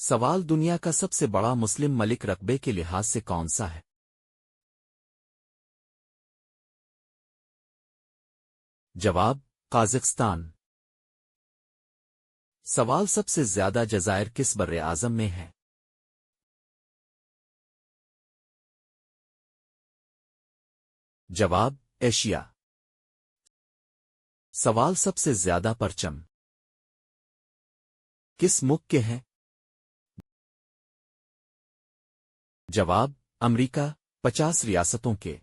سوال دنیا کا سب سے بڑا مسلم ملک رقبے کے لحاظ سے کون سا ہے؟ جواب: قازقستان۔ سوال: سب سے زیادہ جزائر کس بر اعظم میں ہے؟ جواب: ایشیا۔ سوال: سب سے زیادہ پرچم کس ملک کے ہیں؟ جواب: امریکہ، 50 ریاستوں کے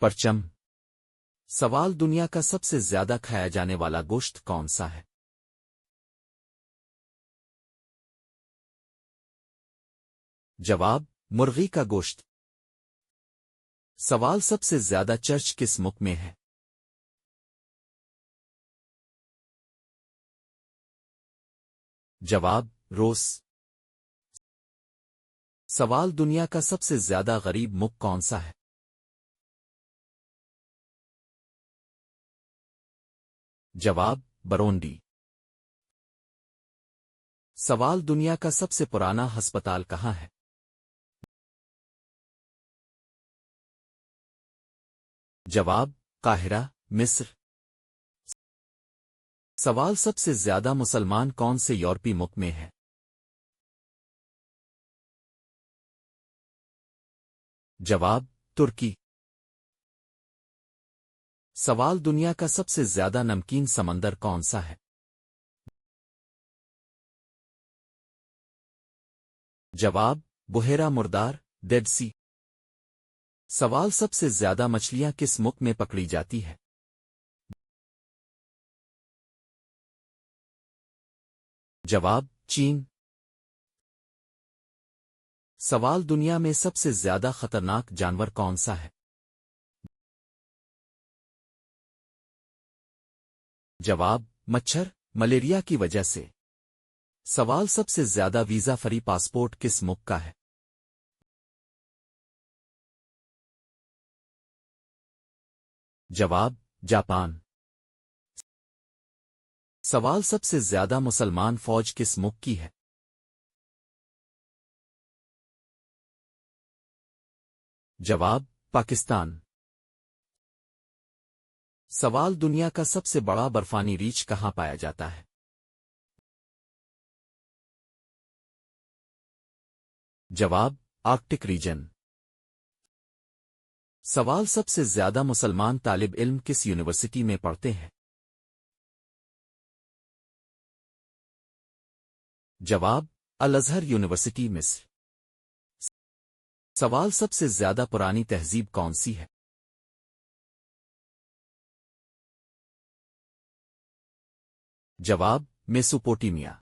پرچم۔ سوال: دنیا کا سب سے زیادہ کھایا جانے والا گوشت کون سا ہے؟ جواب: مرغی کا گوشت۔ سوال: سب سے زیادہ چرچ کس ملک میں ہے؟ جواب: روس۔ سوال: دنیا کا سب سے زیادہ غریب ملک کون سا ہے؟ جواب: برونڈی۔ سوال: دنیا کا سب سے پرانا ہسپتال کہاں ہے؟ جواب: قاہرہ، مصر۔ سوال: سب سے زیادہ مسلمان کون سے یورپی ملک میں ہے؟ جواب: ترکی۔ سوال: دنیا کا سب سے زیادہ نمکین سمندر کون سا ہے؟ جواب: بحیرہ مردار، ڈیڈ سی۔ سوال: سب سے زیادہ مچھلیاں کس ملک میں پکڑی جاتی ہے؟ جواب: چین۔ سوال: دنیا میں سب سے زیادہ خطرناک جانور کون سا ہے؟ جواب: مچھر، ملیریا کی وجہ سے۔ سوال: سب سے زیادہ ویزا فری پاسپورٹ کس ملک کا ہے؟ جواب: جاپان۔ سوال: سب سے زیادہ مسلمان فوج کس ملک کی ہے؟ جواب: پاکستان۔ سوال: دنیا کا سب سے بڑا برفانی ریچھ کہاں پایا جاتا ہے؟ جواب: آرکٹک ریجن۔ سوال: سب سے زیادہ مسلمان طالب علم کس یونیورسٹی میں پڑھتے ہیں؟ جواب: الازہر یونیورسٹی، مصر۔ سوال: سب سے زیادہ پرانی تہذیب کون سی ہے؟ جواب: میسوپوٹیمیا۔